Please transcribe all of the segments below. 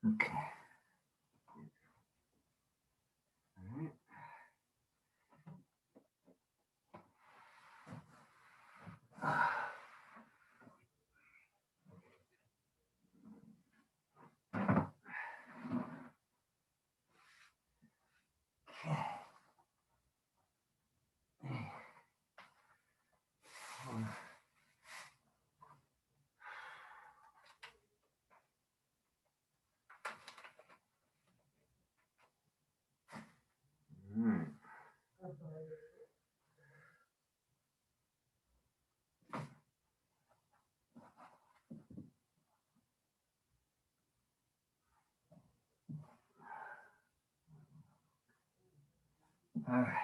Okay. All right. All right.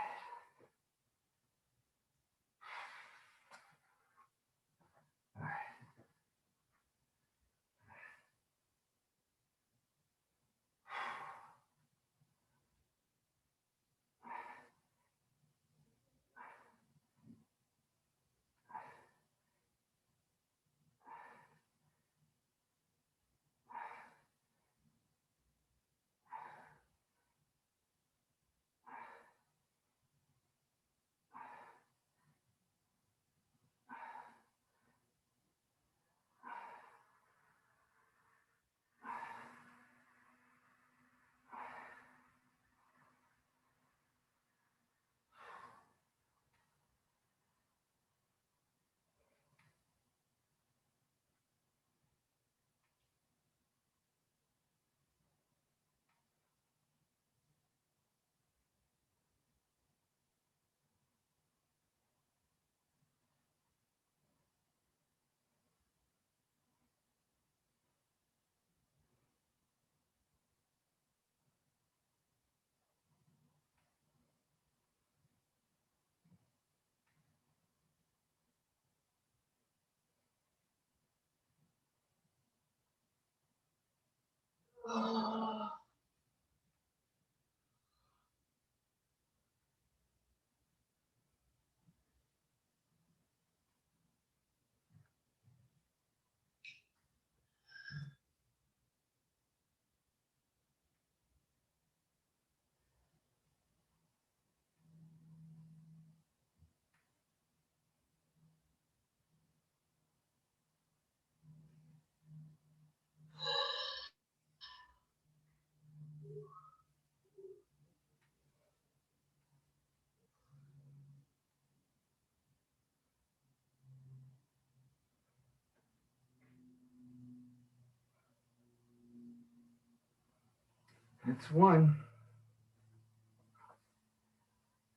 That's one.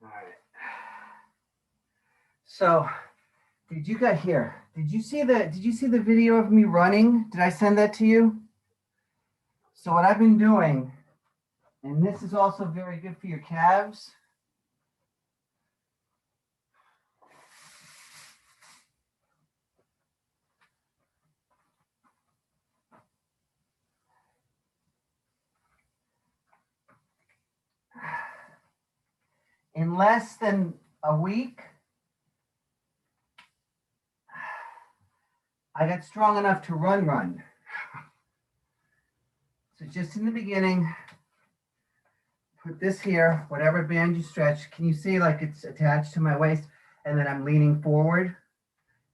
All right. So, did you guys here? Did you see the video of me running? Did I send that to you? So what I've been doing, and this is also very good for your calves. In less than a week, I got strong enough to run. So just in the beginning, put this here, whatever band you stretch. Can you see like it's attached to my waist? And then I'm leaning forward.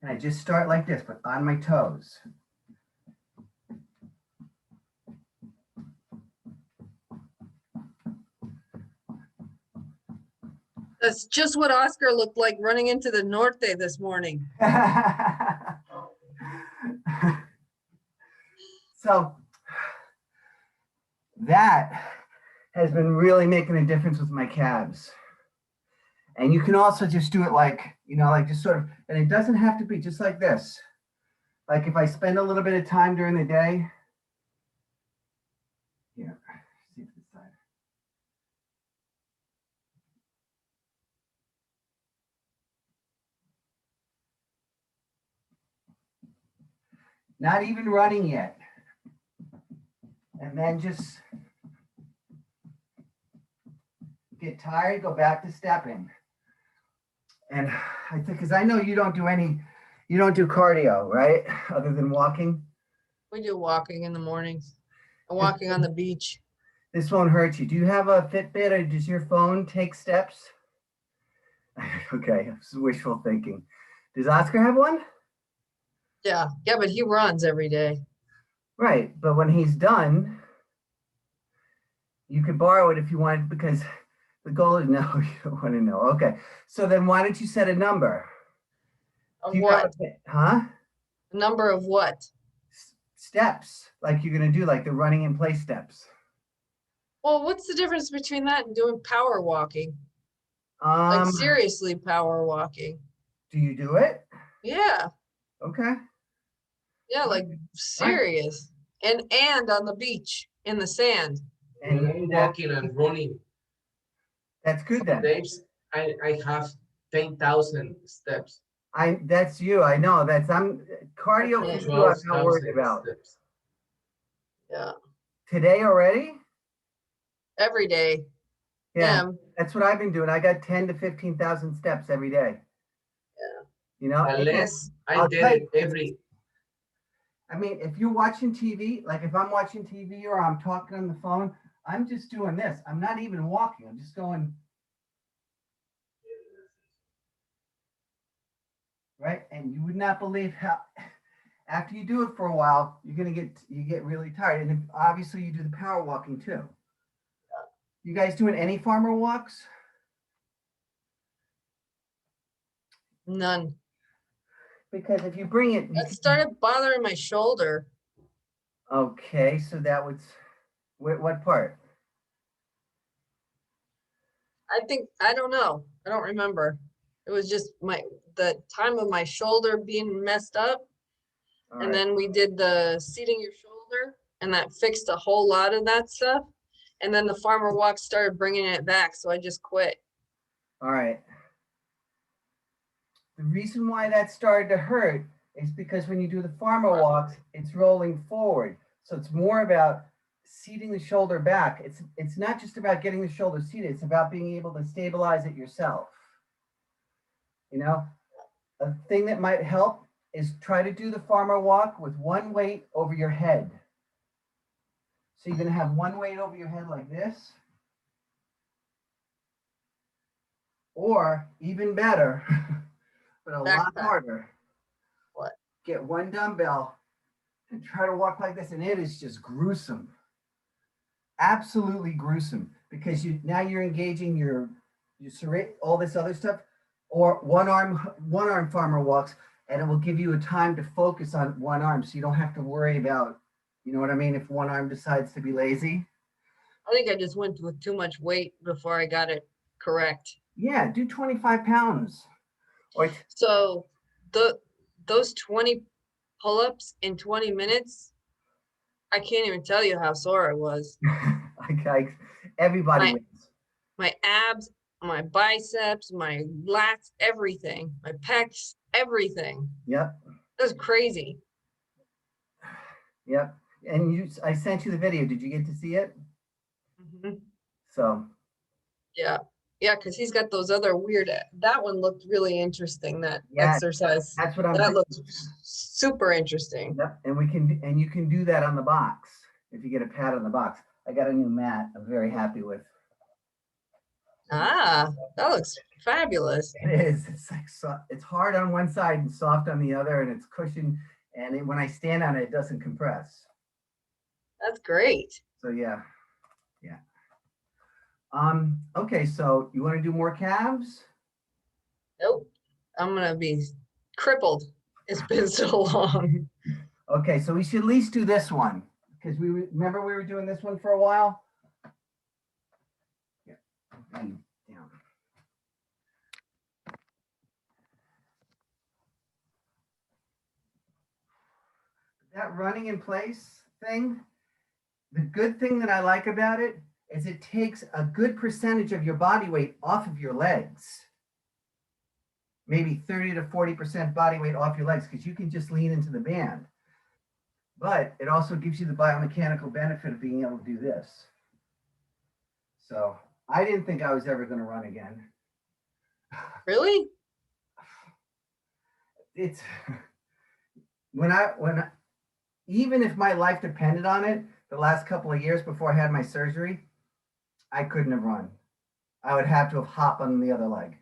And I just start like this, but on my toes. That's just what Oscar looked like running into the Norte this morning. So that has been really making a difference with my calves. And you can also just do it like, like just sort of, and it doesn't have to be just like this. Like if I spend a little bit of time during the day, here, see this side. Not even running yet. And then just get tired, go back to stepping. And I think, because I know you don't do cardio, right? Other than walking. We do walking in the mornings. I'm walking on the beach. This won't hurt you. Do you have a Fitbit or does your phone take steps? Okay, this is wishful thinking. Does Oscar have one? Yeah, yeah, but he runs every day. Right, but when he's done, you could borrow it if you wanted because the goal is no, you don't want to know. Okay, so then why don't you set a number? Of Do you have what? huh? Number of what? Steps, like you're gonna do, like the running in place steps. Well, what's the difference between that and doing power walking? Like Um, seriously power walking. do you do it? Yeah, Okay. yeah, like Right. serious. And on the beach in the sand. And When you I'm do that, walking and running, that's good some then. days I have 10,000 steps, That's you. I know. I'm cardio for Okay. you. I'm not worried 12,000 about. steps. Yeah, Today already? every day. Yeah, Yeah, that's what I've been doing. I got 10 to 15,000 steps every day. yeah. You know, and Unless I I'll did tell it you, every, I mean, if you're watching TV, like if I'm watching TV or I'm talking on the phone, I'm just doing this. I'm not even walking. I'm just going, right? And you would not believe how after you do it for a while, you get really tired. And if, obviously you do the power walking too. You guys doing any farmer walks? None. Because if you bring it, That started bothering my shoulder. okay, so that was what part? I don't know. I don't remember. It was just the time of my shoulder being messed up. All And right. then we did the seating your shoulder and that fixed a whole lot of that stuff. And then the farmer walk started bringing it back. So I just quit. All right. The reason why that started to hurt is because when you do the farmer walks, it's rolling forward. So it's more about seating the shoulder back. It's not just about getting the shoulder seated, it's about being able to stabilize it yourself. You know, a thing that might help is try to do the farmer walk with one weight over your head. So you're going to have one weight over your head like this. Or even better, but a lot Backpack. harder. What? Get one dumbbell and try to walk like this, and it is just gruesome, absolutely gruesome, because now you're engaging your all this other stuff, or one arm farmer walks, and it will give you a time to focus on one arm, so you don't have to worry about, you know what I mean, if one arm decides to be lazy. I think I just went with too much weight before I got it correct. Yeah, do 25 pounds. Or So those 20 pull-ups in 20 minutes, I can't even tell you how sore I was. everybody My wins. my abs, my biceps, my lats, everything, my pecs, everything. Yep. That's crazy. Yep. And I sent you the video. Did you get to see it? Mhm. So Yeah. Yeah, because he's got those other weird, that one looked really interesting, that yeah, exercise. that's what I'm That doing. looked super interesting. Yep. And you can do that on the box if you get a pad on the box. I got a new mat. I'm very happy with. Ah, that looks fabulous. It is. It's like it's hard on one side and soft on the other, and it's cushioned. And when I stand on it, it doesn't compress. That's great. So yeah, yeah. Okay, so you want to do more calves? Nope. I'm gonna be crippled. It's been so long. Okay, so we should at least do this one because remember we were doing this one for a while. Yeah, and down. That running in place thing, the good thing that I like about it is it takes a good percentage of your body weight off of your legs. Maybe 30 to 40% body weight off your legs because you can just lean into the band. But it also gives you the biomechanical benefit of being able to do this. So I didn't think I was ever going to run again. Really? It's when I even if my life depended on it, the last couple of years before I had my surgery, I couldn't have run. I would have to have hopped on the other leg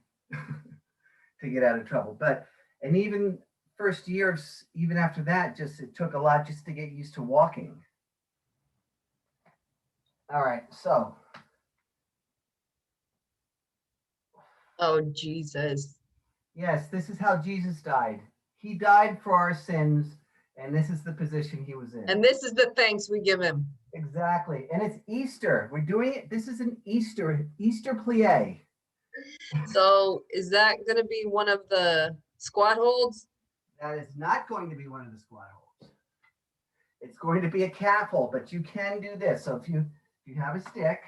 to get out of trouble. And even first years, even after that, just it took a lot just to get used to walking. All right, so Oh, Jesus. yes, this is how Jesus died. He died for our sins, and this is the position he was in. And this is the thanks we give him. Exactly. And it's Easter. We're doing it. This is an Easter plie. So is that gonna be one of the squat holds? That is not going to be one of the squat holds. It's going to be a calf hold, but you can do this. So if you have a stick,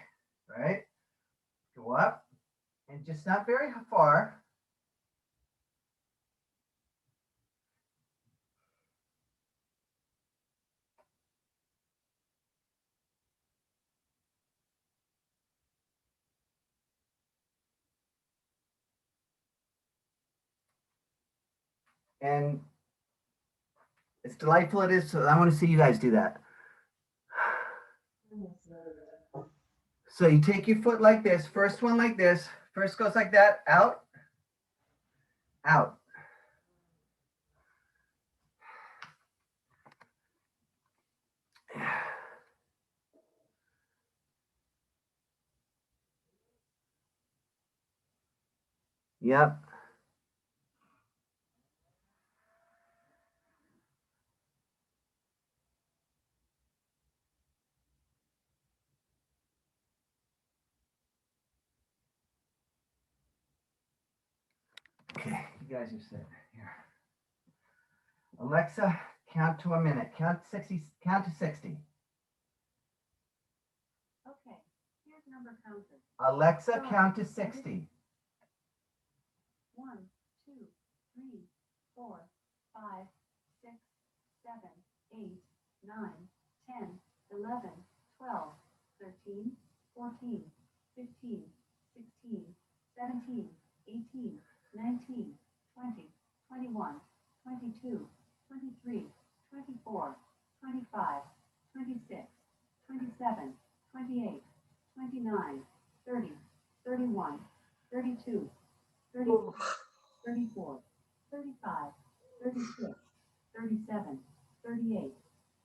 right, go up and just not very far. And it's delightful it is. So I want to see you guys do that. So you take your foot like this, first one like this, first goes like that, out, out. Yep. Okay, you guys are sitting here. Alexa, count to a minute. Count 60. Count to 60. Okay, here's number counter. Alexa, count to 60. 1, 2, 3, 4, 5, 6, 7, 8, 9, 10, 11, 12, 13, 14, 15, 16, 17, 18, 19, 20, 21, 22, 23, 24, 25, 26, 27, 28, 29, 30, 31, 32, 34, 34, 35, 36, 37, 38,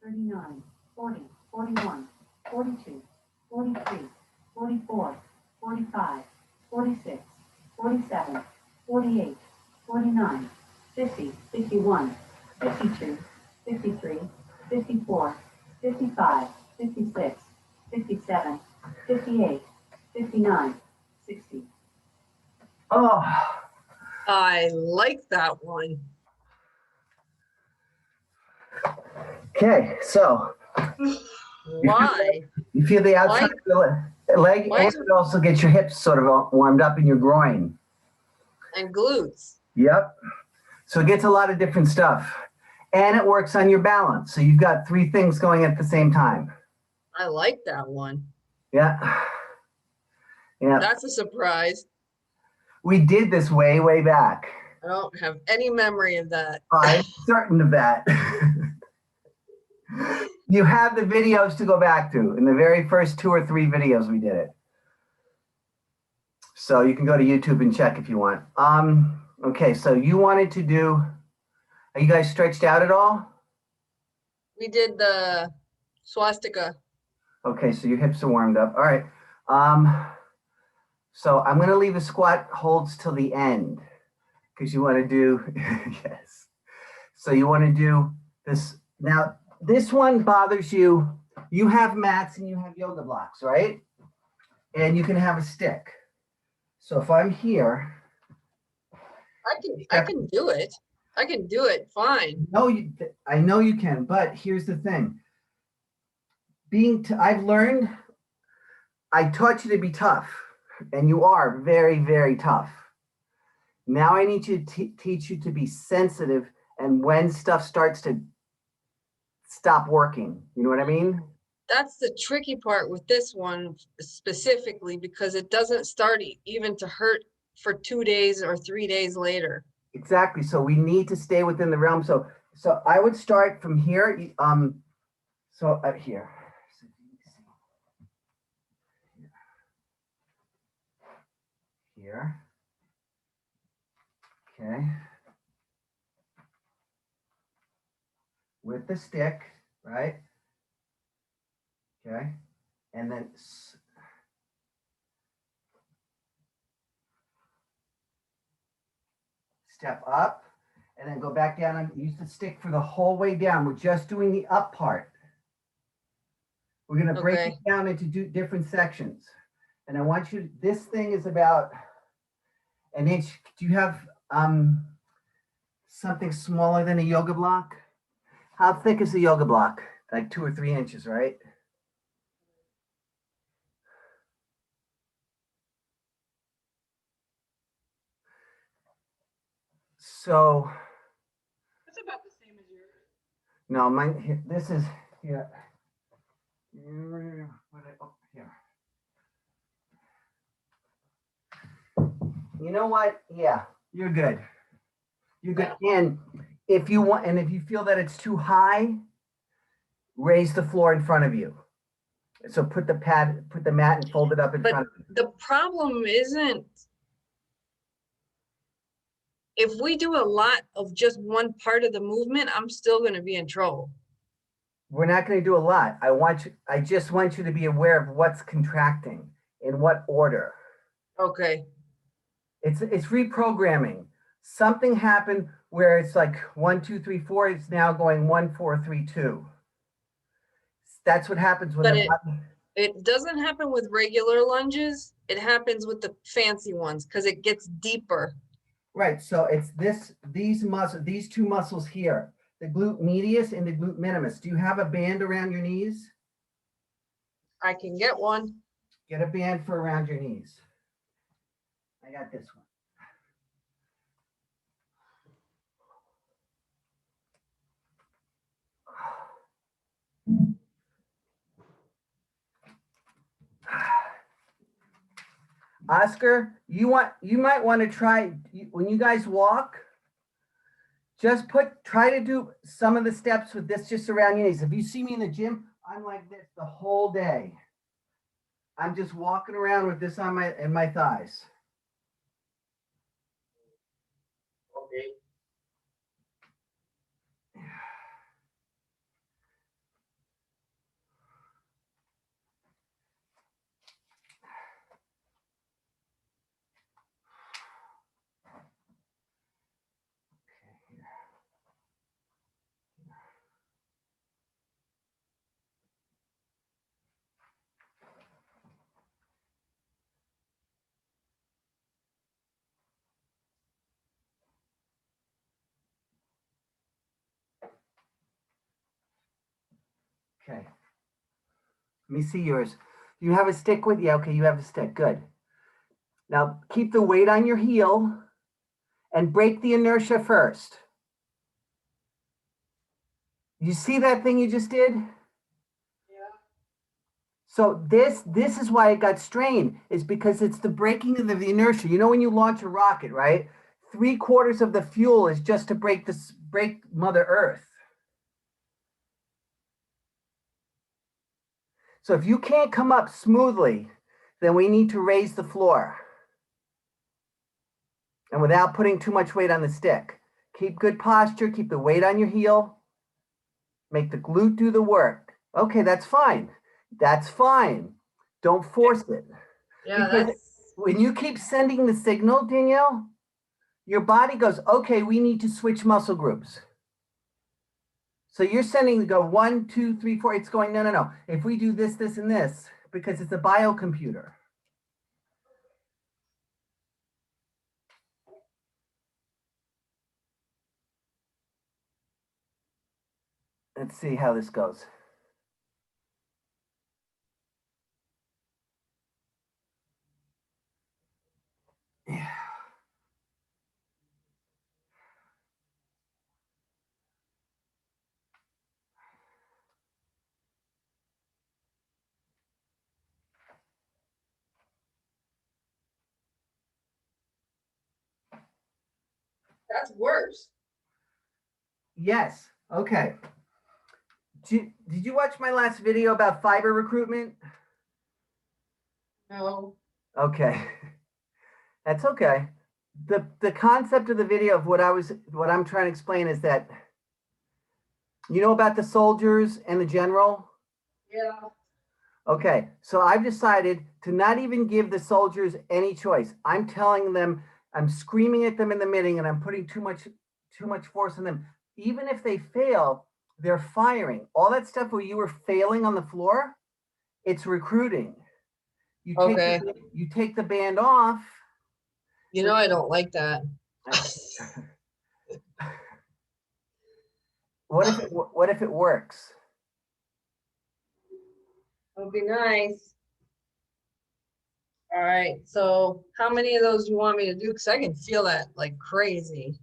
39, 40, 41, 42, 43, 44, 45, 46, 47, 48, 49, 50, 51, 52, 53, 54, 55, 56, 57, 58, 59, 60. Oh, I like that one. okay. So Why? you feel the outside of the leg, Why- and it also gets your hips sort of warmed up in your groin. And glutes. Yep. So it gets a lot of different stuff, and it works on your balance. So you've got three things going at the same time. I like that one. Yeah. Yeah. That's a surprise. We did this way, way back. I don't have any memory of that. I'm certain of that. You have the videos to go back to. In the very first 2 or 3 videos, we did it. So you can go to YouTube and check if you want. Okay, so you wanted to do, are you guys stretched out at all? We did the swastika. Okay, so your hips are warmed up. All right. So I'm going to leave the squat holds till the end because you want to do, yes. So you want to do this. Now, this one bothers you. You have mats and you have yoga blocks, right? And you can have a stick. So if I'm here. I can do it. I can do it fine. No, I know you can, but here's the thing. I've learned, I taught you to be tough, and you are very, very tough. Now I need to teach you to be sensitive, and when stuff starts to stop working, you know what I mean? That's the tricky part with this one specifically because it doesn't start even to hurt for 2 days or 3 days later. Exactly. So we need to stay within the realm. So I would start from here. So here, here. Okay. With the stick, right? Okay. And then step up and then go back down and use the stick for the whole way down. We're just doing the up part. We're going to break Okay. it down into different sections. And I want you, this thing is about an inch. Do you have something smaller than a yoga block? How thick is the yoga block? Like 2 or 3 inches, right? So, It's about the same as yours. no, mine, here, this is here. Oh, here. You know what? Yeah, you're good. You're good. And if you want, and if you feel that it's too high, raise the floor in front of you. So put the mat and fold it up in But front of you. the problem isn't if we do a lot of just one part of the movement, I'm still going to be in trouble. We're not going to do a lot. I just want you to be aware of what's contracting in what order. Okay. It's reprogramming. Something happened where it's like 1, 2, 3, 4. It's now going 1, 4, 3, 2. That's what happens when But the body. it doesn't happen with regular lunges. It happens with the fancy ones because it gets deeper. Right. So it's these two muscles here, the glute medius and the glute minimus. Do you have a band around your knees? I can get one. Get a band for around your knees. I got this one. Oscar, you might want to try when you guys walk, just try to do some of the steps with this just around your knees. If you see me in the gym, I'm like this the whole day. I'm just walking around with this on my thighs. Okay. Okay. Let me see yours. You have a stick with you? Okay, you have a stick. Good. Now keep the weight on your heel and break the inertia first. You see that thing you just did? Yeah. So this is why it got strained, is because it's the breaking of the inertia. You know when you launch a rocket, right? 3/4 of the fuel is just to break Mother Earth. So if you can't come up smoothly, then we need to raise the floor. And without putting too much weight on the stick. Keep good posture, keep the weight on your heel. Make the glute do the work. Okay, that's fine. That's fine. Don't force it. Yeah, Because when you keep sending the signal, Danielle, your body goes, okay, we need to switch muscle groups. So you're sending to go 1, 2, 3, 4. It's going, no. If we do this, this, and this, because it's a biocomputer. Let's see how this goes. Yeah. that's worse. Yes. Okay. Did you watch my last video about fiber recruitment? No. Okay. That's okay. The concept of the video of what I'm trying to explain is that, you know about the soldiers and the general? Yeah. Okay, so I've decided to not even give the soldiers any choice. I'm telling them, I'm screaming at them in the meeting, and I'm putting too much force on them. Even if they fail, they're firing. All that stuff where you were failing on the floor, it's recruiting. Okay. You take the band off. You know, I don't like that. What if it works? That would be nice. All right, so how many of those do you want me to do? Because I can feel that like crazy.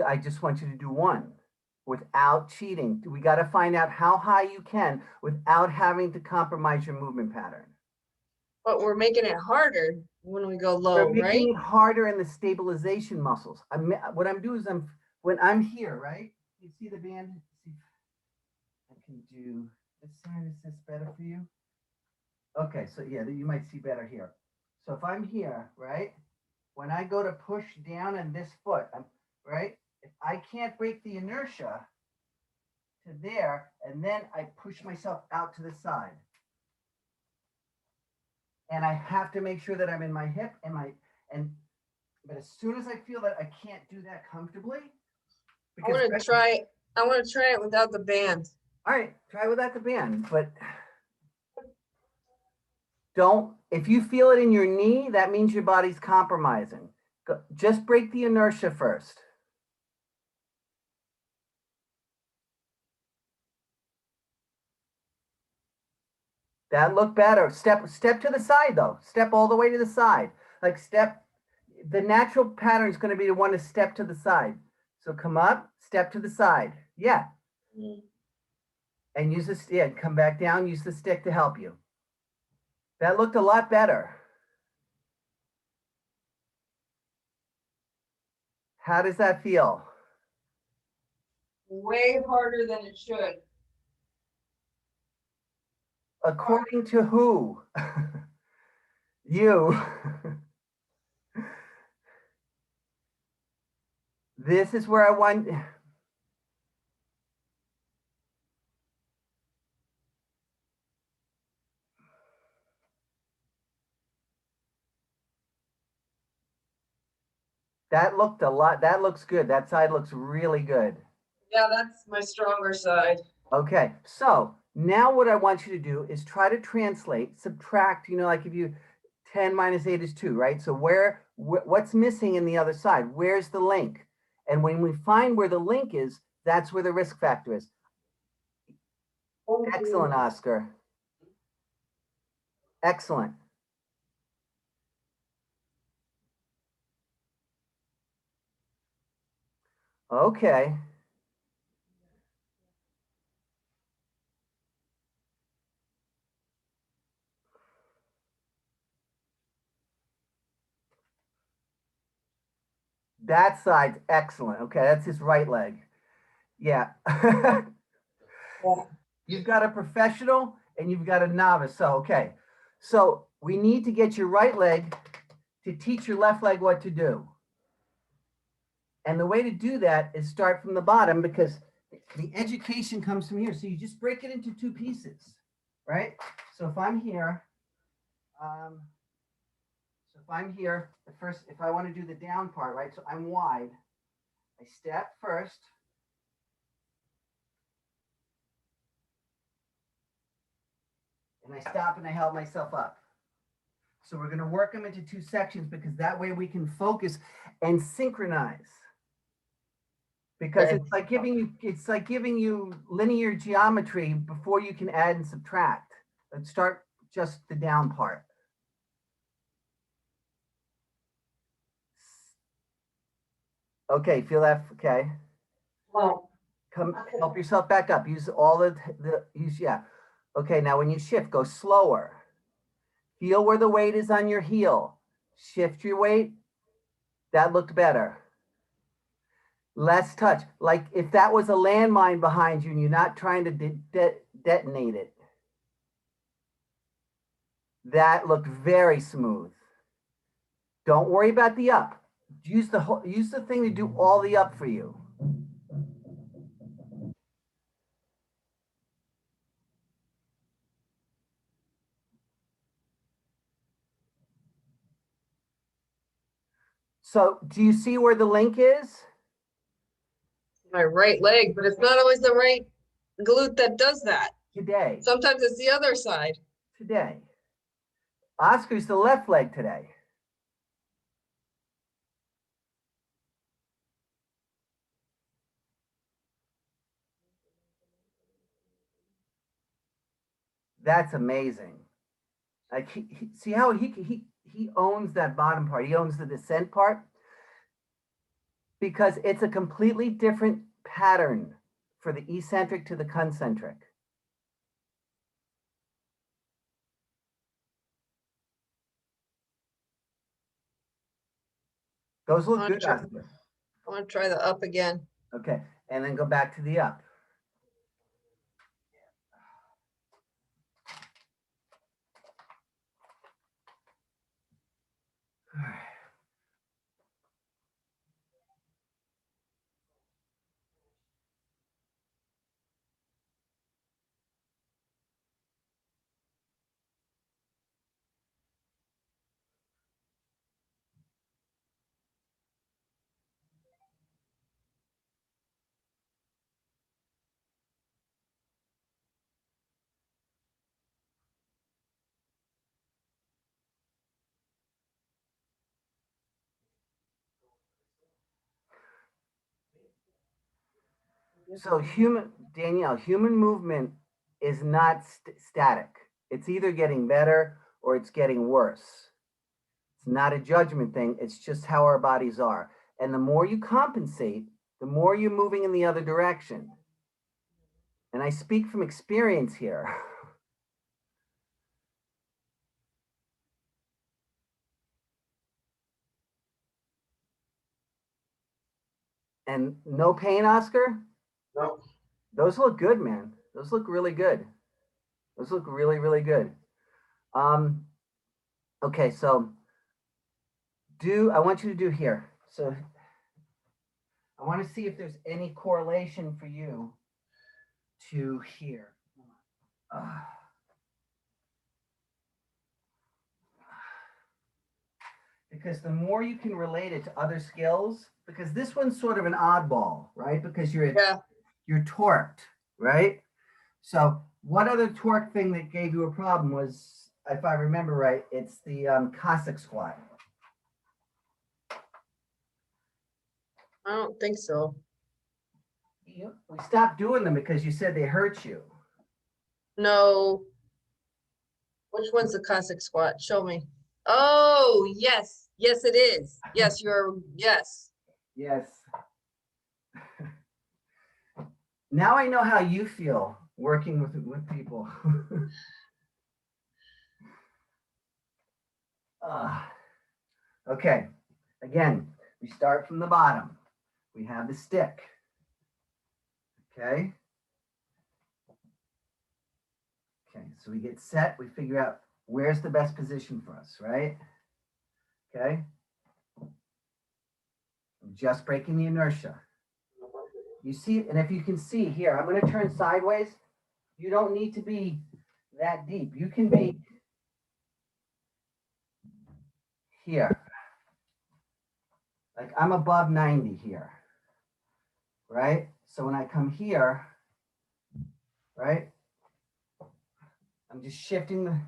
I just want you to do one without cheating. We got to find out how high you can without having to compromise your movement pattern. But we're making it harder when we go We're low, right? making it harder in the stabilization muscles. What I'm doing is when I'm here, right? You see the band? See, I can do this side. Is this better for you? Okay, so yeah, you might see better here. So if I'm here, right? When I go to push down on this foot, right? If I can't break the inertia to there, and then I push myself out to the side. And I have to make sure that I'm in my hip but as soon as I feel that I can't do that comfortably, I want to try it without the band. All right, try without the band, but if you feel it in your knee, that means your body's compromising. Just break the inertia first. That looked better. Step to the side though. Step all the way to the side. Like the natural pattern is going to be the one to step to the side. So come up, step to the side. Yeah. And use this, yeah, come back down, use the stick to help you. That looked a lot better. How does that feel? Way harder than it should. According to who? You. This is where I want. That looked a lot. That looks good. That side looks really good. Yeah, that's my stronger side. Okay, so now what I want you to do is try to translate, subtract, like if you 10 minus 8 is 2, right? So what's missing in the other side? Where's the link? And when we find where the link is, that's where the risk factor is. Excellent, Oscar. Excellent. Okay. That side's excellent. Okay, that's his right leg. Yeah. You've got a professional and you've got a novice. So, okay. So we need to get your right leg to teach your left leg what to do. And the way to do that is start from the bottom because the education comes from here. So you just break it into 2 pieces, right? So if I'm here, if I want to do the down part, right? So I'm wide. I step first. And I stop and I help myself up. So we're going to work them into 2 sections because that way we can focus and synchronize. Because it's like giving you linear geometry before you can add and subtract. Let's start just the down part. Okay, feel that? Okay. Oh. Come help yourself back up. Use all yeah. Okay, now when you shift, go slower. Feel where the weight is on your heel. Shift your weight. That looked better. Less touch. Like if that was a landmine behind you and you're not trying to detonate it. That looked very smooth. Don't worry about the up. Use the thing to do all the up for you. So do you see where the link is? My right leg, but it's not always the right glute that does that. Today, Sometimes it's the other side. today. Oscar's the left leg today. That's amazing. Like see how he owns that bottom part. He owns the descent part because it's a completely different pattern for the eccentric to the concentric. Those look good, Oscar. I want to try the up again. Okay, and then go back to the up. So Danielle, human movement is not static. It's either getting better or it's getting worse. It's not a judgment thing. It's just how our bodies are. And the more you compensate, the more you're moving in the other direction. And I speak from experience here. And no pain, Oscar? No. Those look good, man. Those look really good. Those look really, really good. Okay, so I want you to do here. So I want to see if there's any correlation for you to here. Because the more you can relate it to other skills, because this one's sort of an oddball, right? Because you're torqued, right? So what other torque thing that gave you a problem was, if I remember right, it's the Cossack squat. I don't think so. We stopped doing them because you said they hurt you. No. Which one's the Cossack squat? Show me. Oh, yes. Yes, it is. Yes, yes. Yes. Now I know how you feel working with people. Okay. Again, we start from the bottom. We have the stick. Okay. Okay, so we get set, we figure out where's the best position for us, right? Okay. I'm just breaking the inertia. You see, and if you can see here, I'm going to turn sideways. You don't need to be that deep. You can be here. Like I'm above 90 here, right? So when I come here, right, I'm just shifting the,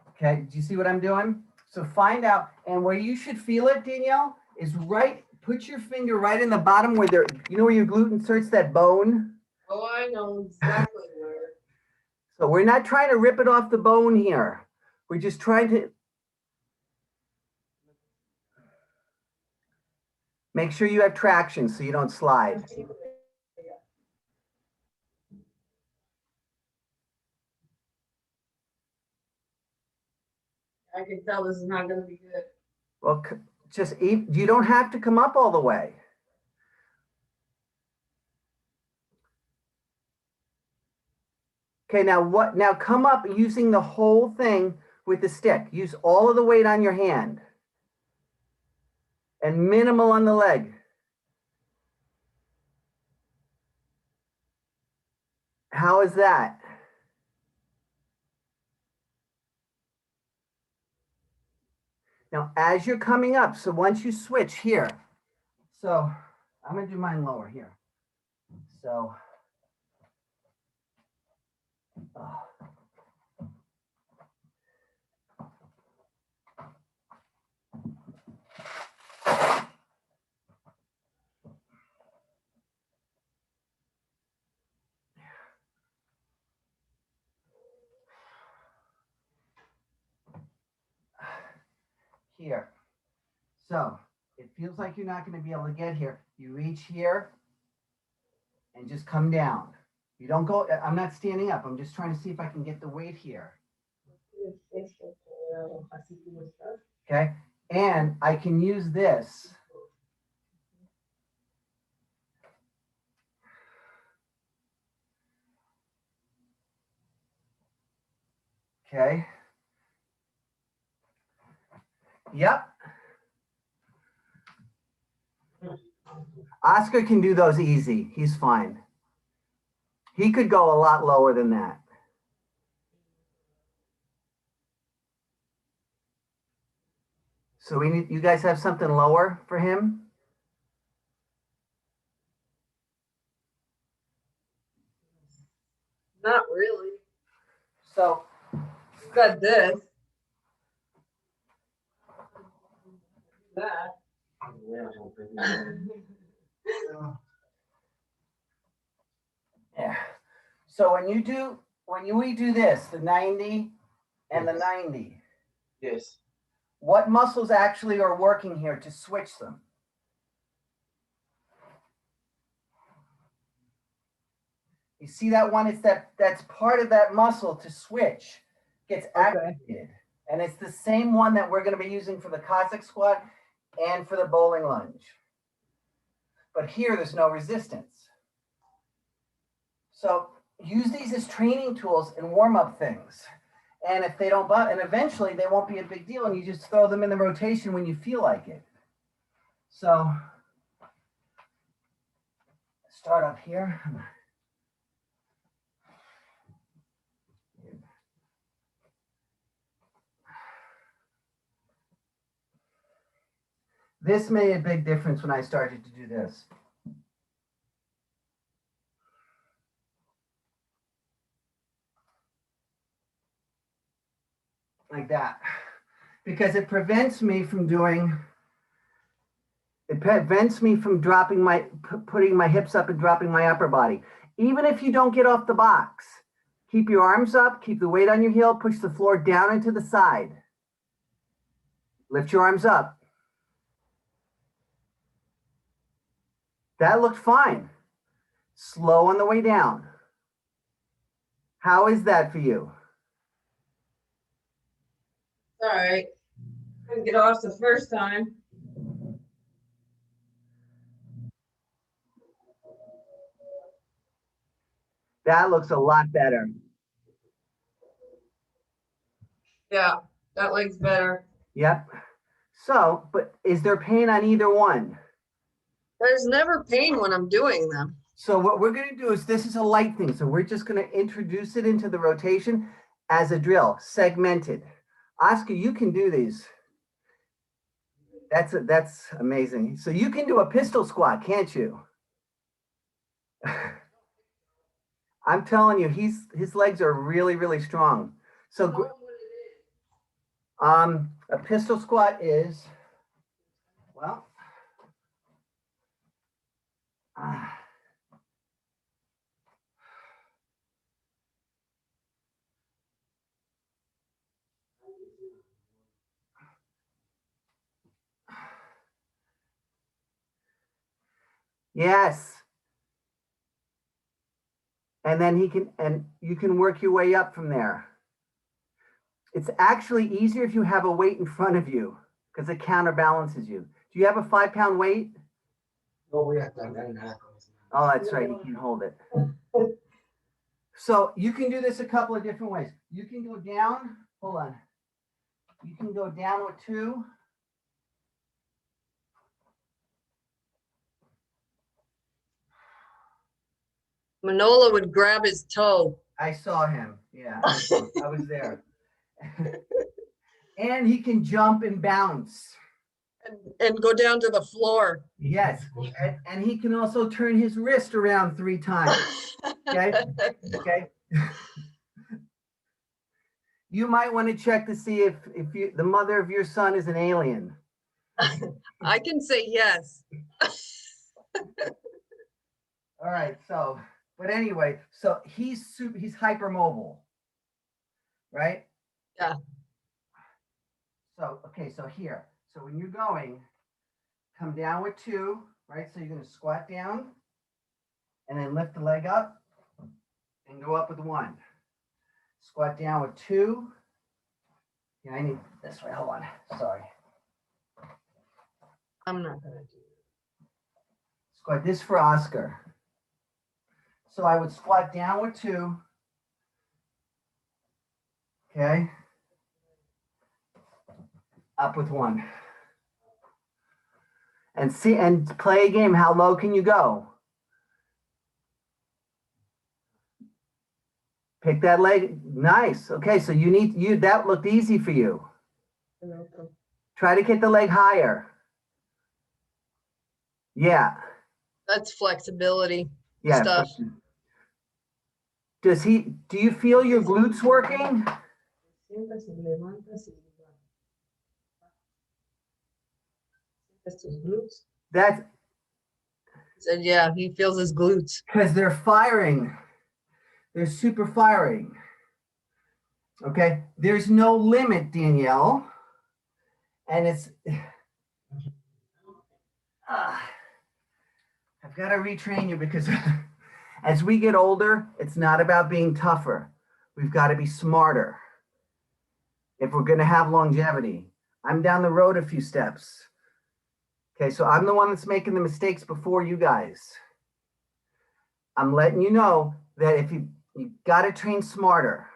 okay, do you see what I'm doing? So find out, and where you should feel it, Danielle, is right, put your finger right in the bottom where there, you know where your glute inserts that bone? Oh, I know exactly where. So we're not trying to rip it off the bone here. We're just trying to make sure you have traction so you don't slide. I can tell this is not going to be good. Well, you don't have to come up all the way. Okay, now come up using the whole thing with the stick. Use all of the weight on your hand and minimal on the leg. How is that? Now, as you're coming up, so once you switch here, so I'm gonna do mine lower here. So, here. So it feels like you're not going to be able to get here. You reach here and just come down. You don't go, I'm not standing up. I'm just trying to see if I can get the weight here. Okay. And I can use this. Okay. Yep. Oscar can do those easy. He's fine. He could go a lot lower than that. So we need, you guys have something lower for him? Not really. So We've got this. That. yeah. So when we do this, the 90 and the 90, Yes. what muscles actually are working here to switch them? You see that one? It's that's part of that muscle to switch gets activated. And it's the same one that we're going to be using for the Cossack squat and for the bowling lunge. But here there's no resistance. So use these as training tools and warm up things. And if they don't, and eventually they won't be a big deal and you just throw them in the rotation when you feel like it. So start up here. This made a big difference when I started to do this. Like that. Because it prevents me from doing, it prevents me from dropping my, putting my hips up and dropping my upper body. Even if you don't get off the box, keep your arms up, keep the weight on your heel, push the floor down and to the side. Lift your arms up. That looked fine. Slow on the way down. How is that for you? All right. Couldn't get off the first time. That looks a lot better. Yeah, that leg's better. Yep. So, but is there pain on either one? There's never pain when I'm doing them. So what we're going to do is, this is a light thing. So we're just going to introduce it into the rotation as a drill, segmented. Oscar, you can do these. That's amazing. So you can do a pistol squat, can't you? I'm telling you, his legs are really, really strong. So a pistol squat is, well, yes. And then you can work your way up from there. It's actually easier if you have a weight in front of you because it counterbalances you. Do you have a 5-pound weight? No, we have done that. Oh, that's right. You can hold it. So you can do this a couple of different ways. You can go down. Hold on. You can go down with 2. Manola would grab his toe. I saw him. Yeah, I was there. And he can jump and bounce. And go down to the floor. Yes, and he can also turn his wrist around 3 times. Okay. Okay. You might want to check to see if the mother of your son is an alien. I can say yes. All right. So, but anyway, so he's hypermobile, right? Yeah. So, okay. So here. So when you're going, come down with 2, right? So you're going to squat down and then lift the leg up and go up with 1. Squat down with 2. Yeah, I need this way. Hold on. Sorry. I'm not gonna do Squat this for Oscar. So I would squat down with 2. Okay. Up with 1. And see and play a game. How low can you go? Pick that leg. Nice. Okay, so that looked easy for you. it. Try to get the leg higher. Yeah. That's flexibility Yeah. stuff. Do you feel your glutes working? That's Said, yeah, he feels his glutes. because they're firing. They're super firing. Okay. There's no limit, Danielle. And it's, I've got to retrain you because as we get older, it's not about being tougher. We've got to be smarter if we're going to have longevity. I'm down the road a few steps. Okay, so I'm the one that's making the mistakes before you guys. I'm letting you know that if you got to train smarter.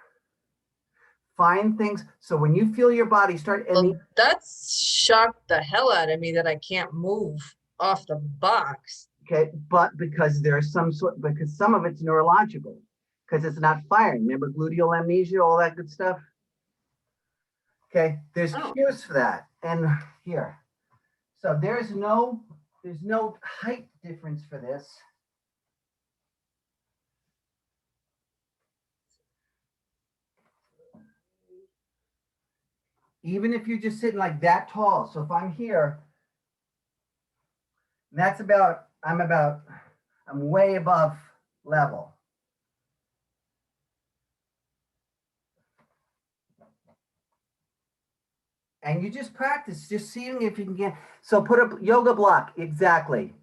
Find things. So when you feel your body start, and Well, that's shocked the hell out of me that I can't move off the box. okay, but because there's because some of it's neurological, because it's not firing. Remember gluteal amnesia, all that good stuff. Okay, there's Oh. cues for that. And here, so there's no height difference for this. Even if you're just sitting like that tall. So if I'm here, that's I'm way above level. And you just practice, just seeing if you can get, so put a yoga block. Exactly.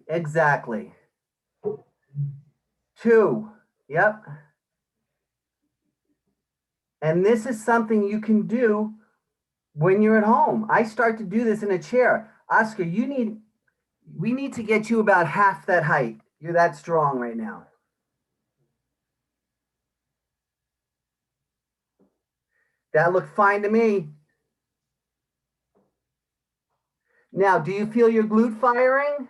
2. Yep. And this is something you can do when you're at home. I start to do this in a chair. Oscar, we need to get you about half that height. You're that strong right now. That looked fine to me. Now, do you feel your glute firing?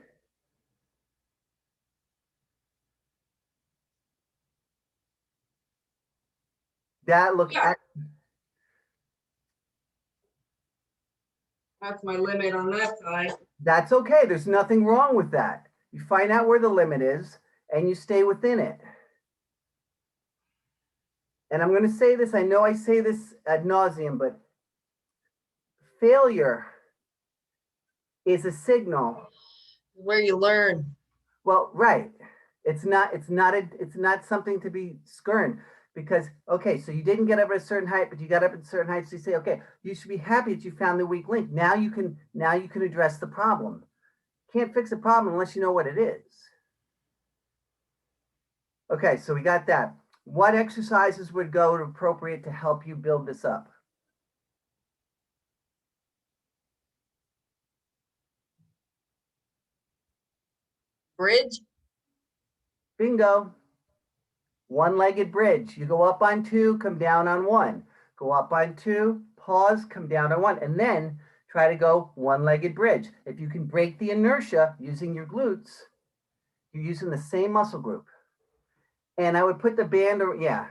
That looked, Yeah. That's my limit on that side. that's okay. There's nothing wrong with that. You find out where the limit is and you stay within it. And I'm going to say this, I know I say this ad nauseum, but failure is a signal. Where you learn. Well, right. It's not something to be scorned because, okay, so you didn't get up at a certain height, but you got up at a certain height. So you say, okay, you should be happy that you found the weak link. Now you can address the problem. Can't fix a problem unless you know what it is. Okay, so we got that. What exercises would go to appropriate to help you build this up? Bridge. Bingo. One-legged bridge. You go up on 2, come down on 1. Go up on 2, pause, come down on one, and then try to go one-legged bridge. If you can break the inertia using your glutes, you're using the same muscle group. And I would put the band, or yeah.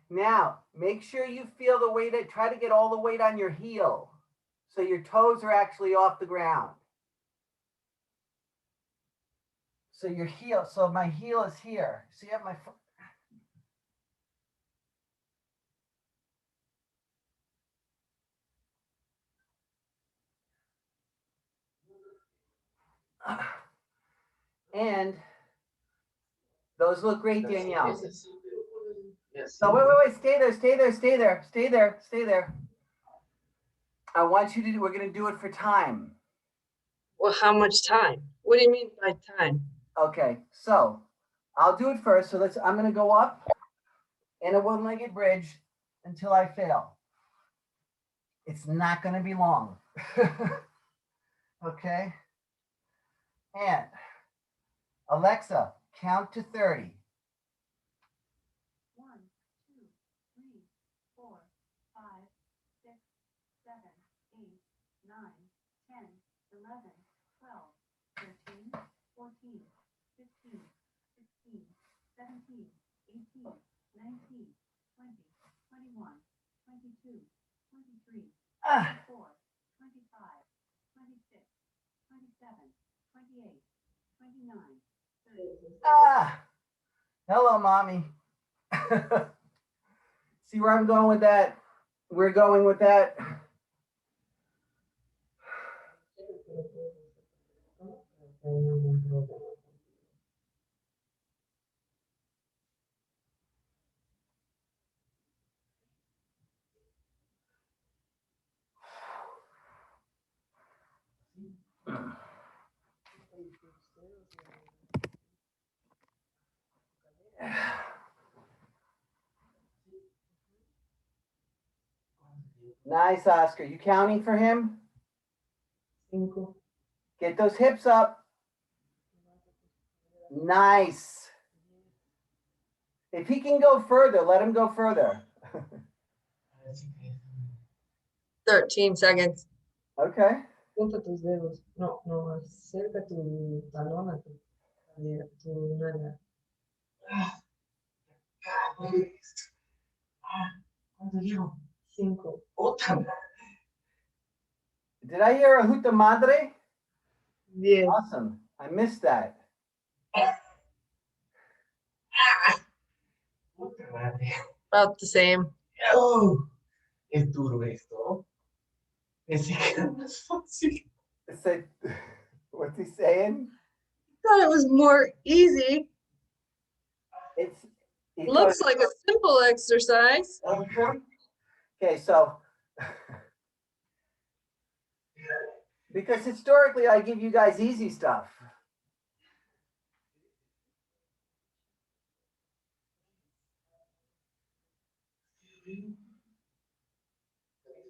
Now, make sure you feel the weight, try to get all the weight on your heel. So your toes are actually off the ground. So your heel, so my heel is here. See, I have my foot. And those look great, Danielle. Yes. So wait, stay there. I want you to do, we're gonna do it for time. Well, how much time? What do you mean by time? Okay, so I'll do it first. So I'm gonna go up in a one-legged bridge until I fail. It's not gonna be long. Okay. And Alexa, count to 30. 1, 2, 3, 4, 5, 6, 7, 8, 9, 10, 11, 12, 13, 14, 15, 16, 17, 18, 19, 20, 21, 22, 23, Ah, 24, 25, 26, 27, 28, 29, 30. ah. Hello, mommy. See where I'm going with that? We're going with that. Nice, Oscar. You counting for him? Cinco. Get those hips up. Nice. If he can go further, let him go further. 13 seconds. Okay. Junta tus dedos. No, no, acerca tu talón a tu nalga. ¿Cuánto dijo? 5. Otra. Did I hear a huta madre? 10. Awesome. I missed that. Puta madre. About the same. Oh, es duro esto. Pensé que era más fácil. Say, what's he saying? Thought it was more easy. It's Looks like a simple exercise. Okay, so because historically I give you guys easy stuff.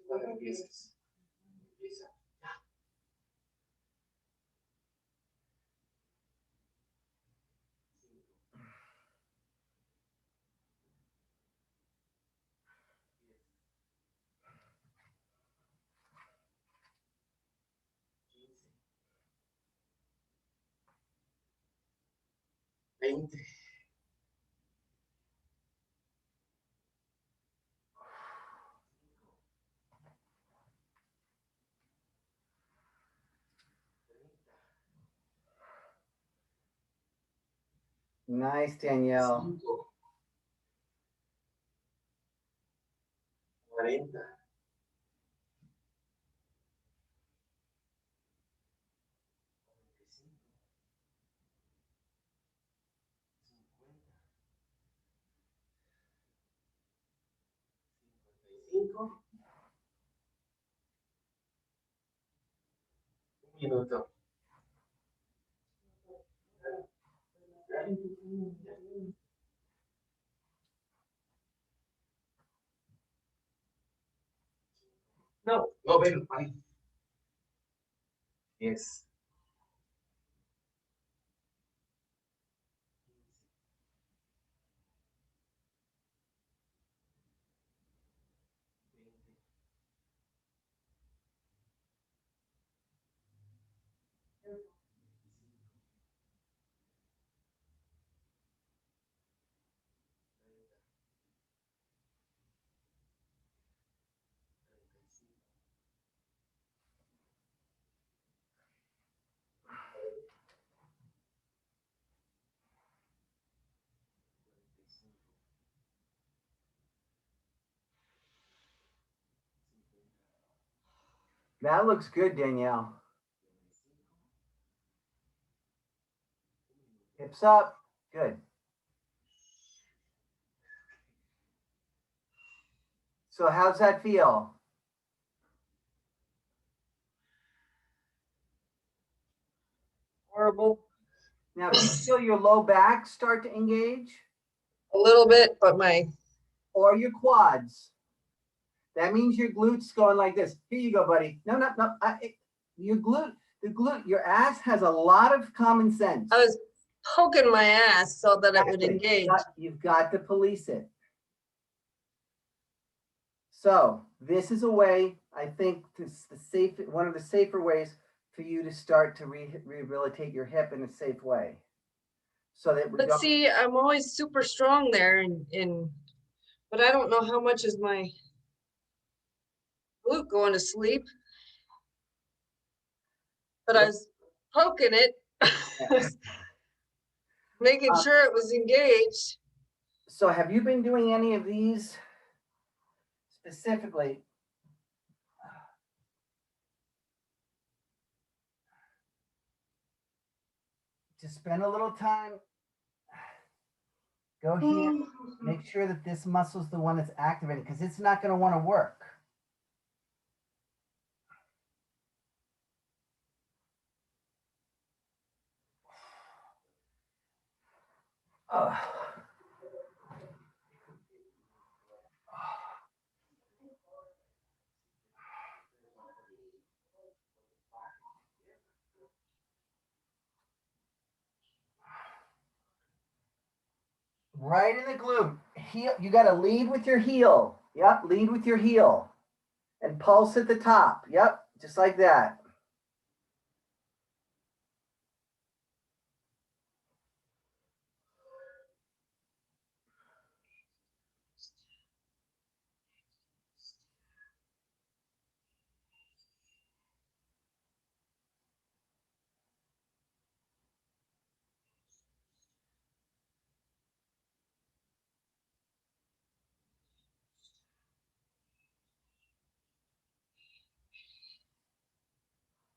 Cuando empieces. Empieza. 20. Nice, Danielle. 5, 40, 55, 1 minuto. No, no, ven, ahí. 10. 20. That looks good, Danielle. Hips up. Good. So how's that feel? Horrible. Now, do you feel your low back start to engage? A little bit, but my, Or your quads? That means your glutes going like this. Here you go, buddy. No, no, no. Your glute, your ass has a lot of common sense. I was poking my ass so that it would Exactly. engage. You've got to police it. So this is a way, I think, one of the safer ways for you to start to rehabilitate your hip in a safe way. So that we But don't. see, I'm always super strong there but I don't know how much is my glute going to sleep. But I was poking it, making sure it was engaged. So have you been doing any of these specifically? Just spend a little time. Go here. Make sure that this muscle is the one that's activated because it's not going to want to work. Oh. Right in the glute. Heel. You got to lead with your heel. Yep, lead with your heel. And pulse at the top. Yep, just like that.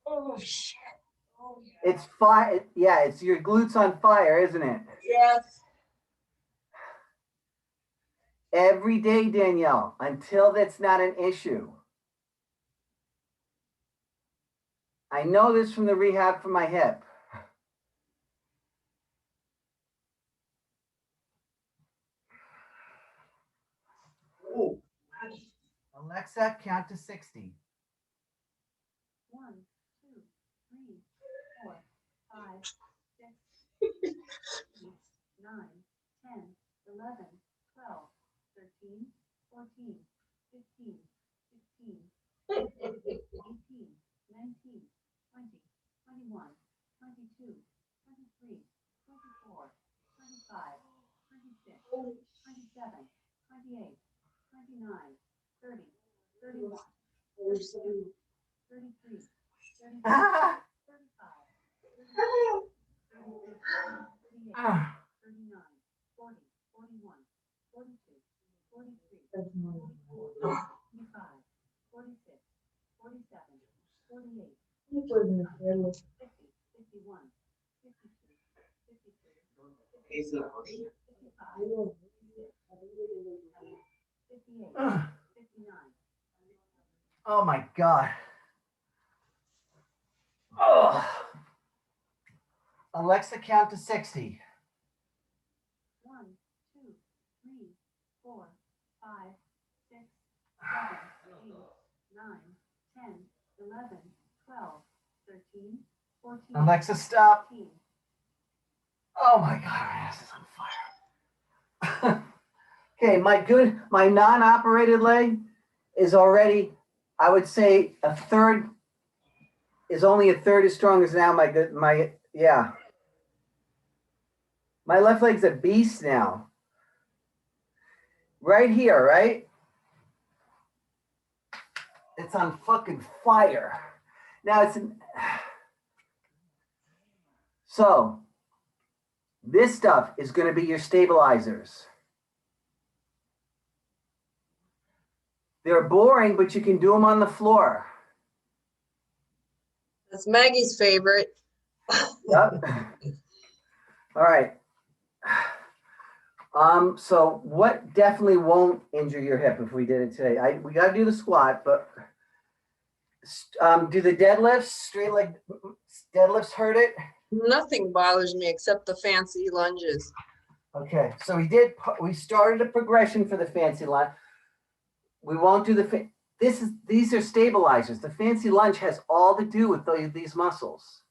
Oh, shit. Oh, It's fire. Yeah, it's your glutes on fire, isn't it? yes. Every day, Danielle, until that's not an issue. I know this from the rehab for my hip. Oh, Alexa, count to 60. 1, 2, 3, 4, 5, 6, 8, 9, 10, 11, 12, 13, 14, 15, 16, 17, 18, 19, 20, 21, 22, 23, 24, 33, 34, Ah, 35, 36, 37, 38, ah. 39, 40, 41, 42, 43, That's not- 45, 46, 47, 48, No puedes meterlo. 50, 51, 52, 53, Es la rodilla. 55, Digo, 58, Ah. 59, Oh my God. Oh. Alexa, count to 60. 1, 2, 3, 4, 5, 6, 7, 8, 9, 10, 11, 12, 13, 14. Alexa, stop. 15. Oh my God, my ass is on fire. Okay, my non-operated leg is already, I would say only a third as strong as now. Yeah. My left leg's a beast now. Right here, right? It's on fucking fire. Now so this stuff is going to be your stabilizers. They're boring, but you can do them on the floor. That's Maggie's favorite. Yep. All right. So what definitely won't injure your hip if we did it today? We got to do the squat, but do the deadlifts, straight leg deadlifts hurt it? Nothing bothers me except the fancy lunges. Okay, so we started a progression for the fancy lunge. We won't do these are stabilizers. The fancy lunge has all to do with these muscles.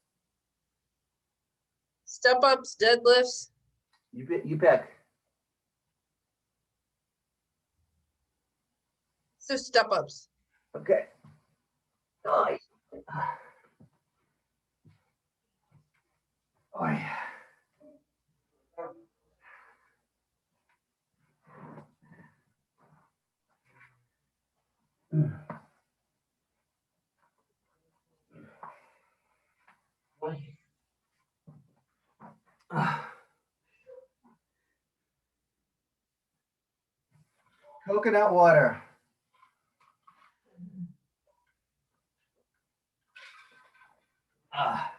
Step ups, deadlifts. You pick. So step ups. Okay. Oh, yeah. Coconut water. Ah.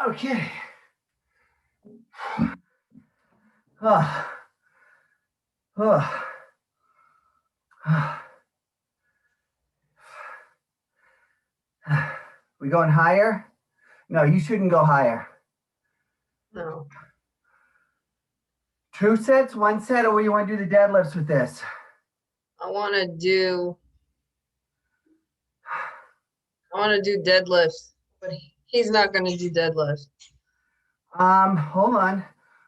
Okay. Oh. Oh. We going higher? No, you shouldn't go higher. No, 2 sets, 1 set, or you want to do the deadlifts with this? I want to do deadlifts, but he's not going to do deadlifts. Hold on.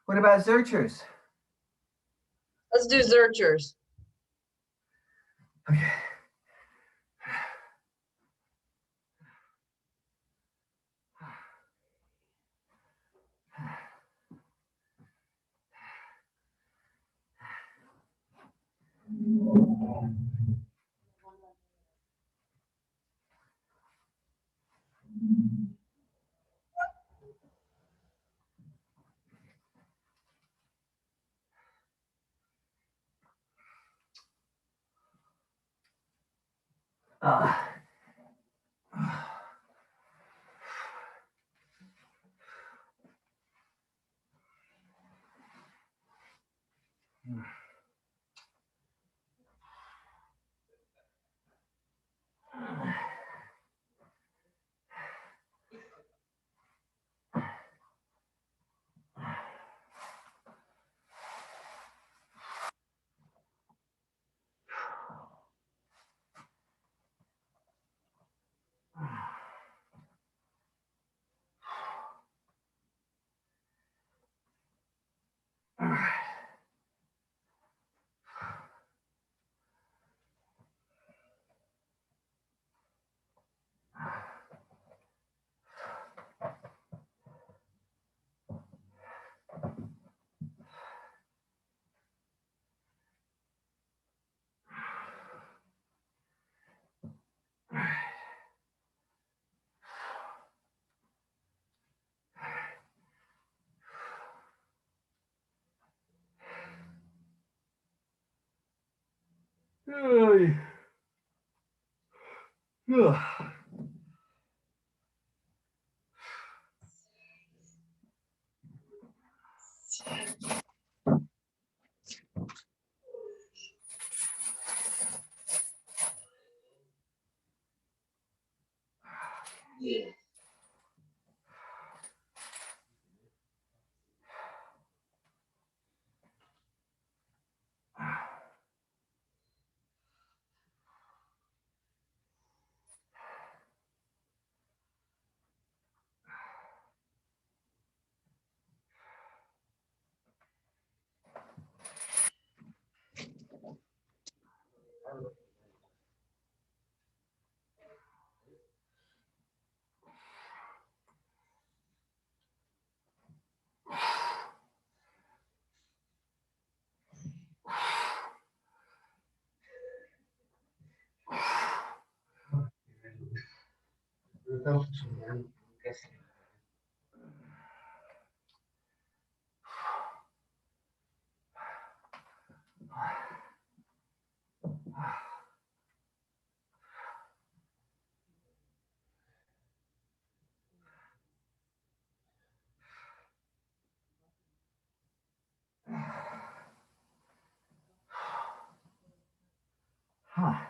What about Zerchers? Let's do Zerchers. Okay. Uh, Ay. Ugh. está funcionando. ¿Qué hacer? Huh.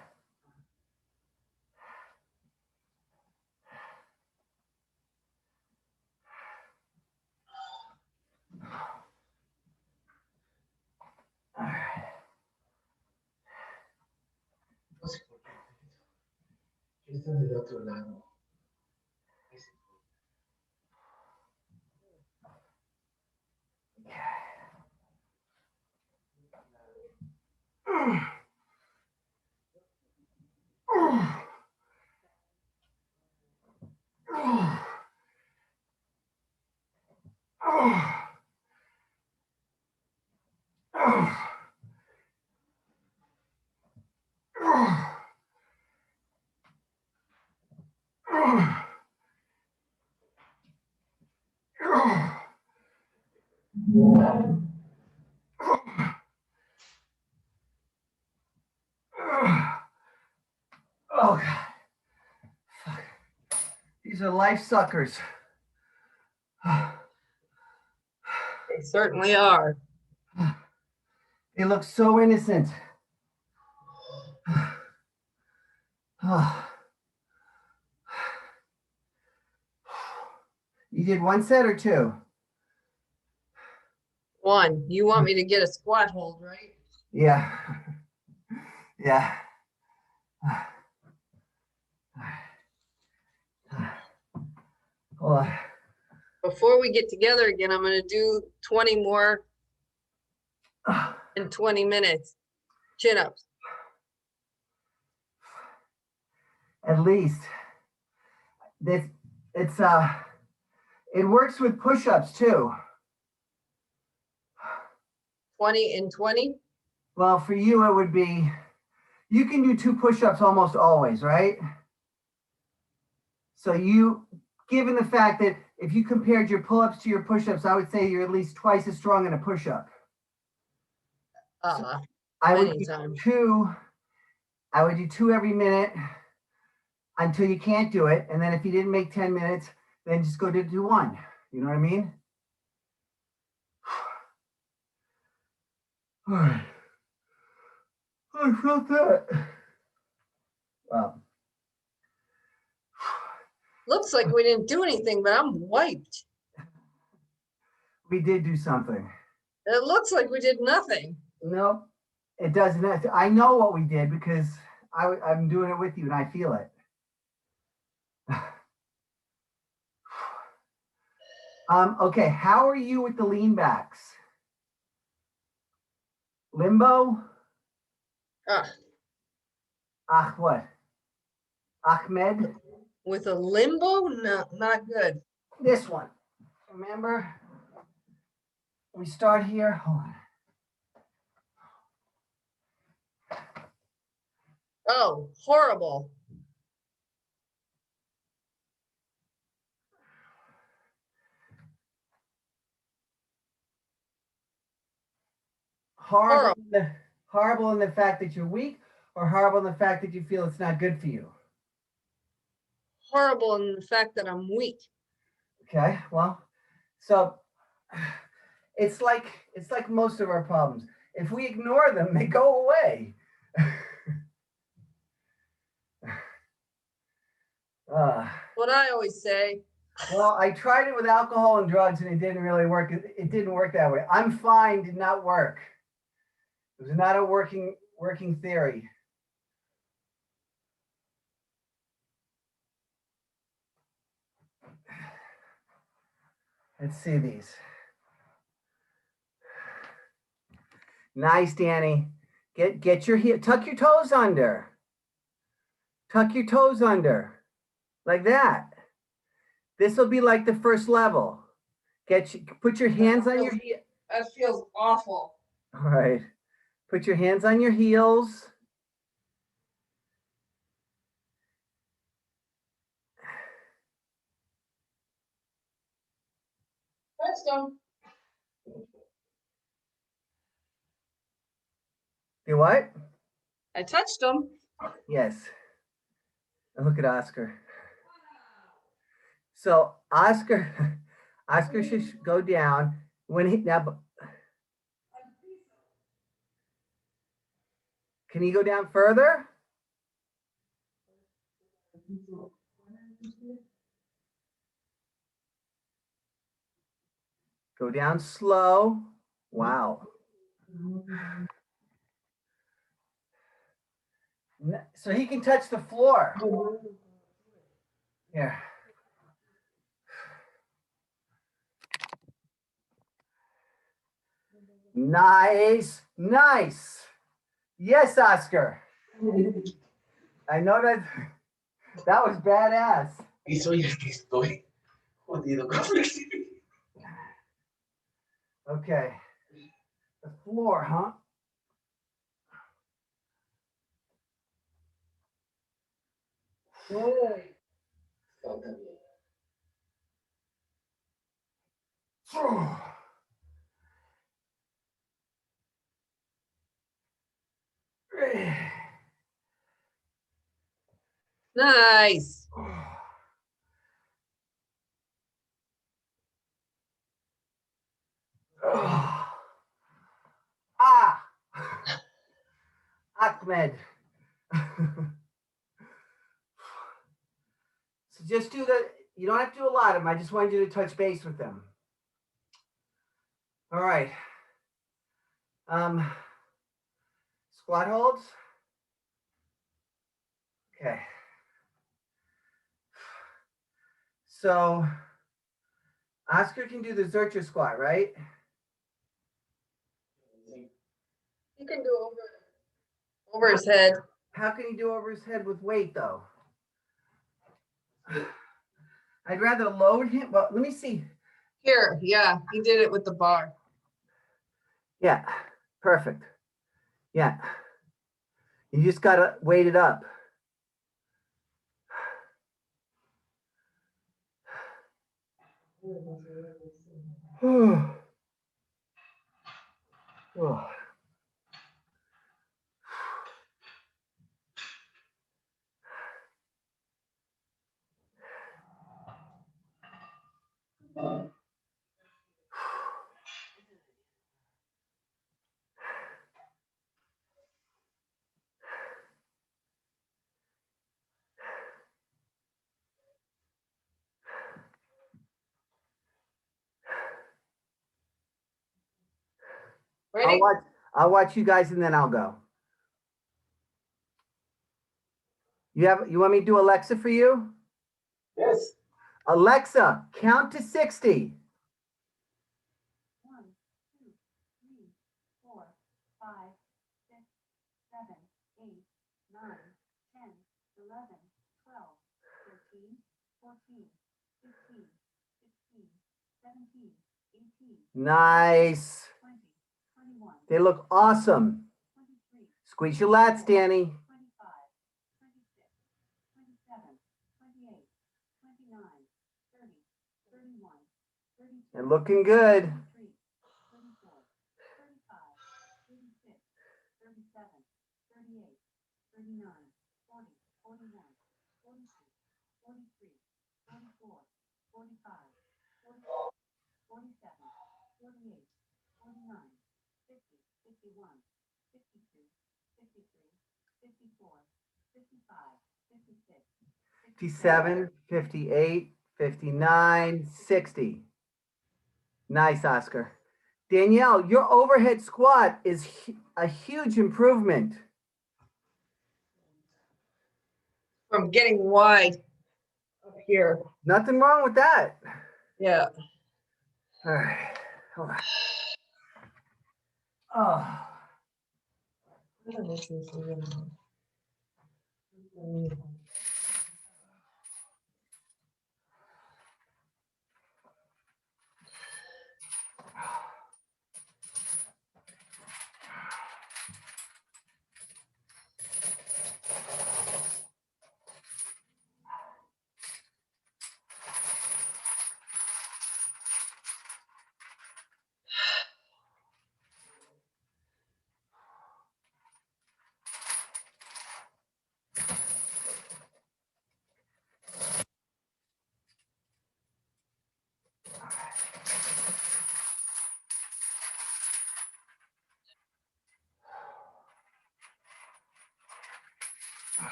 All right. No sé por qué. Yo estoy del otro lado. Ese- Oh, God. Fuck. These are life suckers. They certainly are. They look so innocent. You did one set or two? One, you want me to get a squat hold, right? Yeah. Yeah. Hold on. Before we get together again, I'm gonna do 20 more in 20 minutes. Chin-ups. At least. It's it works with push-ups too. 20 and 20? Well, for you it would be, you can do 2 push-ups almost always, right? So given the fact that if you compared your pull-ups to your push-ups, I would say you're at least twice as strong in a push-up. I would Many do times. 2. I would do 2 every minute until you can't do it. And then if you didn't make 10 minutes, then just go to do 1. You know what I mean? All right. I felt that. Well, Looks like we didn't do anything, but I'm wiped. we did do something. It looks like we did nothing. No, it doesn't. I know what we did because I'm doing it with you and I feel it. Okay, how are you with the lean backs? Limbo? What? Ahmed? With a limbo? No, not good. This one. Remember? We start here. Hold on. Oh, horrible. Horrible in the fact that you're weak, or horrible in the fact that you feel it's not good for you? Horrible in the fact that I'm weak. Okay, well, so it's like most of our problems. If we ignore them, they go away. What I always say. Well, I tried it with alcohol and drugs and it didn't really work. It didn't work that way. I'm fine did not work. It was not a working theory. Let's see these. Nice, Danny. Get your heel, tuck your toes under. Tuck your toes under. Like that. This will be like the first level. Put your hands on your heel. That feels awful. All right. Put your hands on your heels. touched him. You what? I touched him. Yes. And look at Oscar. So Oscar, Oscar should go down when he now. Can he go down further? Go down slow. Wow. So he can touch the floor. Here. Nice, nice. Yes, Oscar. I know that was badass. Y soy el que estoy jodido con flexibilidad. Okay. The floor, huh? Nice. Ah, Ahmed. So just do the, you don't have to do a lot of them. I just wanted you to touch base with them. All right. Squat holds. Okay. So Oscar can do the Zercher squat, right? You can do over his head. How can he do over his head with weight though? I'd rather load him. Well, let me see. Here, yeah, he did it with the bar. Yeah, perfect. Yeah. You just gotta weight it up. Oh. Ready? I'll watch you guys and then I'll go. You want me to do Alexa for you? Yes. Alexa, count to 60. 1, 2, 3, 4, 5, 6, 7, 8, 9, 10, 11, 12, 13, 14, 15, 16, 17, 18, Nice. 20, 21, They look awesome. 23, Squeeze your lats, Danny. 25, 26, 27, 28, 29, 30, 31, 32. They're looking good. 33, 34, 35, 36, 37, 38, 39, 40, 41, 42, 43, 44, 45, 46, 47, 48, 49, 50, 51, 52, 53, 54, 55, 56, 57, 58, 59, 60. Nice, Oscar. Danielle, your overhead squat is a huge improvement. From getting wide up here. Nothing wrong with that. Yeah. All right, hold on. Oh.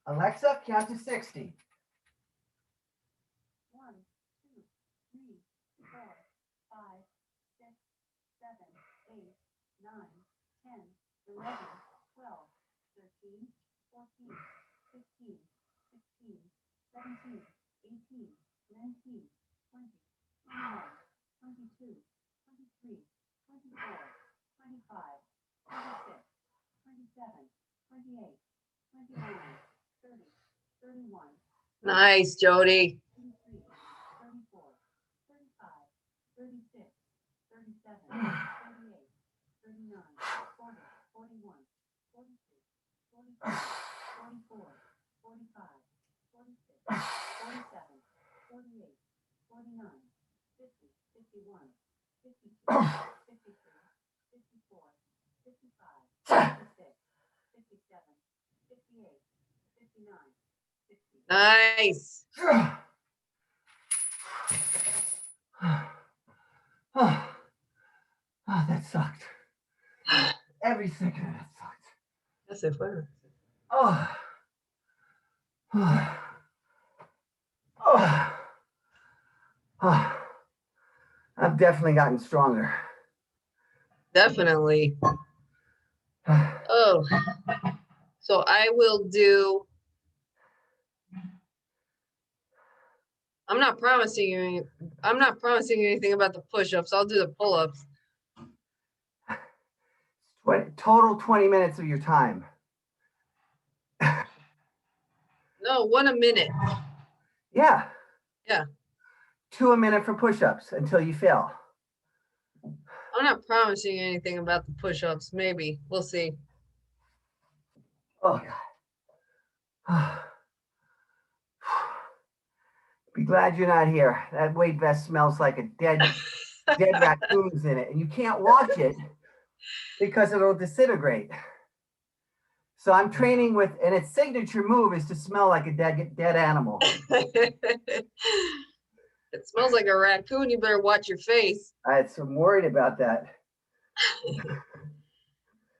Alexa, count to 60. 1, 2, 3, 4, 5, 6, 7, 8, 9, 10, 11, 12, 13, 14, 15, 16, 17, 18, 19, 20, 21, 22, 23, 24, 25, 26, 27, 28, 29, 30, 31, Nice, Jody. 33, 34, 35, 36, 37, 38, 39, 40, 41, 42, 43, 44, 45, 46, 47, 48, 49, 50, 51, 52, 53, 54, 55, 56, 57, 58, 59, 60. Nice. Oh, that sucked. Every second of that sucked. Ya se fueron. Oh. Oh. Oh. Oh. I've definitely gotten stronger. Definitely. Oh, so I will do. I'm not promising you. I'm not promising you anything about the push-ups. I'll do the pull-ups. Total 20 minutes of your time. No, 1 a minute. Yeah. Yeah. 2 a minute for push-ups until you fail. I'm not promising you anything about the push-ups. Maybe we'll see. Oh God. Be glad you're not here. That weight vest smells like a dead raccoons in it, and you can't watch it because it'll disintegrate. So I'm training with, and its signature move is to smell like a dead animal. It smells like a raccoon. You better watch your face. I'm worried about that.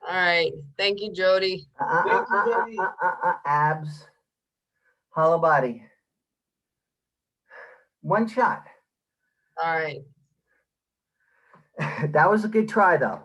All right. Thank you, Jody. Abs, hollow body. One shot. All right. That was a good try, though.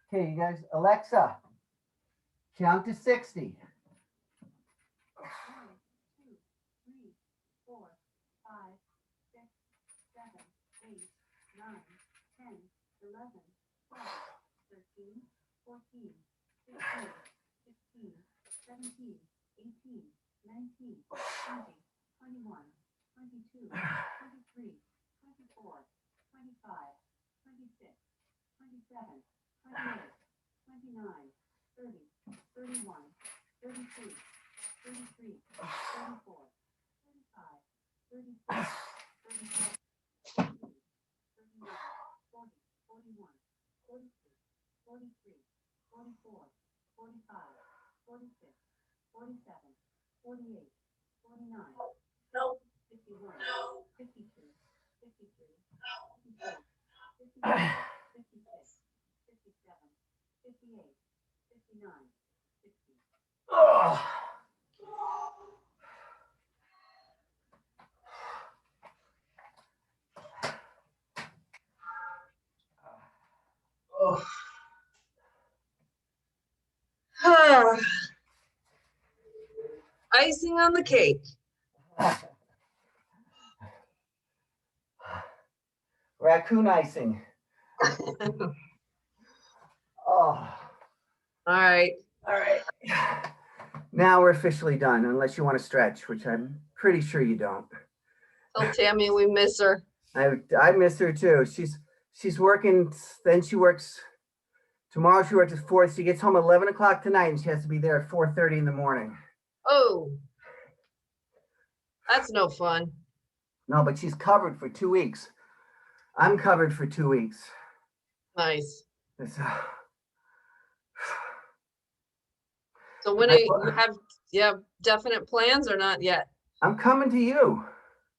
Okay, you guys, Alexa, count to 60. 1, 2, 3, 4, 5, 6, 7, 8, 9, 10, 11, 12, 13, 14, 15, 16, 17, 18, 19, 20, 21, 22, 23, 24, 25, 26, 27, 28, 29, 30, 31, 32, 33, 34, 35, 36, 37, 38, 39, 40, 41, 42, 43, 44, 45, 46, 47, 48, 49, No. 51, 52, 53, 54, 55, 56, 57, 58, 59, 60. Oh. Oh. Icing on the cake. Raccoon icing. Oh. All right. All right. Now we're officially done, unless you want to stretch, which I'm pretty sure you don't. Tell Tammy we miss her. I miss her too. She's working, then she works, tomorrow she works at 4, she gets home at 11 o'clock tonight and she has to be there at 4:30 in the morning. Oh. That's no fun. No, but she's covered for 2 weeks. I'm covered for 2 weeks. Nice. It's, So when I- do you have definite plans or not yet? I'm coming to you.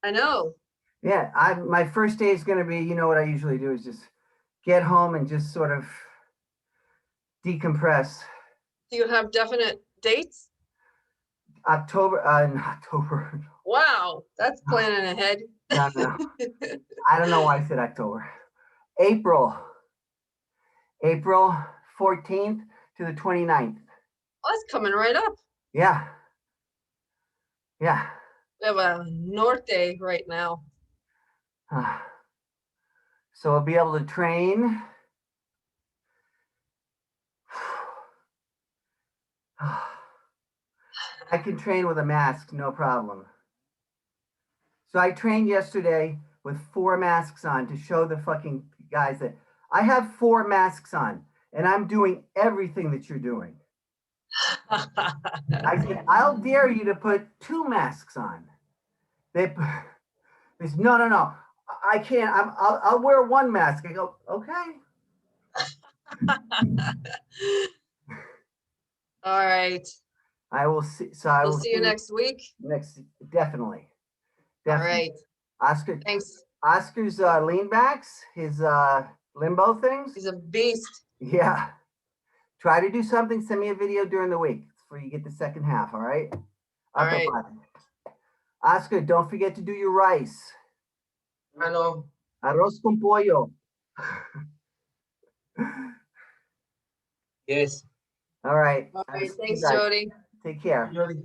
I know. Yeah, my first day is going to be, you know what I usually do is just get home and just sort of decompress. Do you have definite dates? October, not October. Wow, that's planning ahead. No. I don't know why I said October. April 14th to the 29th. Oh, that's coming right up. Yeah. Yeah. We have a North Day right now. So I'll be able to train. I can train with a mask, no problem. So I trained yesterday with 4 masks on to show the fucking guys that I have 4 masks on and I'm doing everything that you're doing. I said, I'll dare you to put 2 masks on. They said, no. I can't. I'll wear 1 mask. I go, okay. All right. I will see. So I We'll will see you next week. Definitely. All right. Oscar. Thanks. Oscar's lean backs, his limbo things. He's a beast. Yeah. Try to do something. Send me a video during the week before you get the second half. All right. All right. Oscar, don't forget to do your rice. Ano, Arroz con pollo. yes. All right. All right. You Thanks, guys Jody. Take care. Jody.